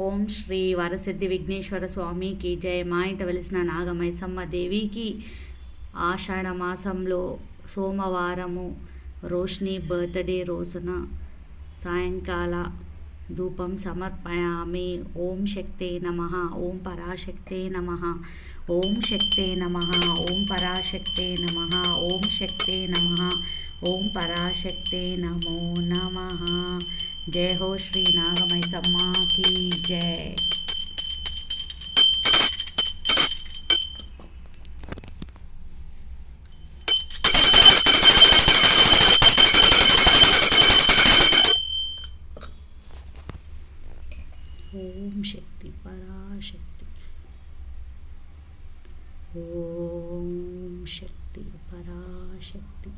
ఓం శ్రీ వరసిద్ధి విఘ్నేశ్వర స్వామికి జయ. మా ఇంట వెలిసిన నాగమైసమ్మ దేవికి ఆషాఢ మాసంలో సోమవారము రోష్ని బర్త్డే రోజున సాయంకాల ధూపం సమర్పయామి. ఓం శక్తే నమః, ఓం పరాశక్తే నమః, ఓం శక్తే నమః, ఓం పరాశక్తే నమః, ఓం శక్తే నమః, ఓం పరాశక్తే నమో నమః. జయ హో శ్రీ నాగమైసమ్మ की जय. ओम शक्ति पराशक्ति, ओम शक्ति पराशक्ति.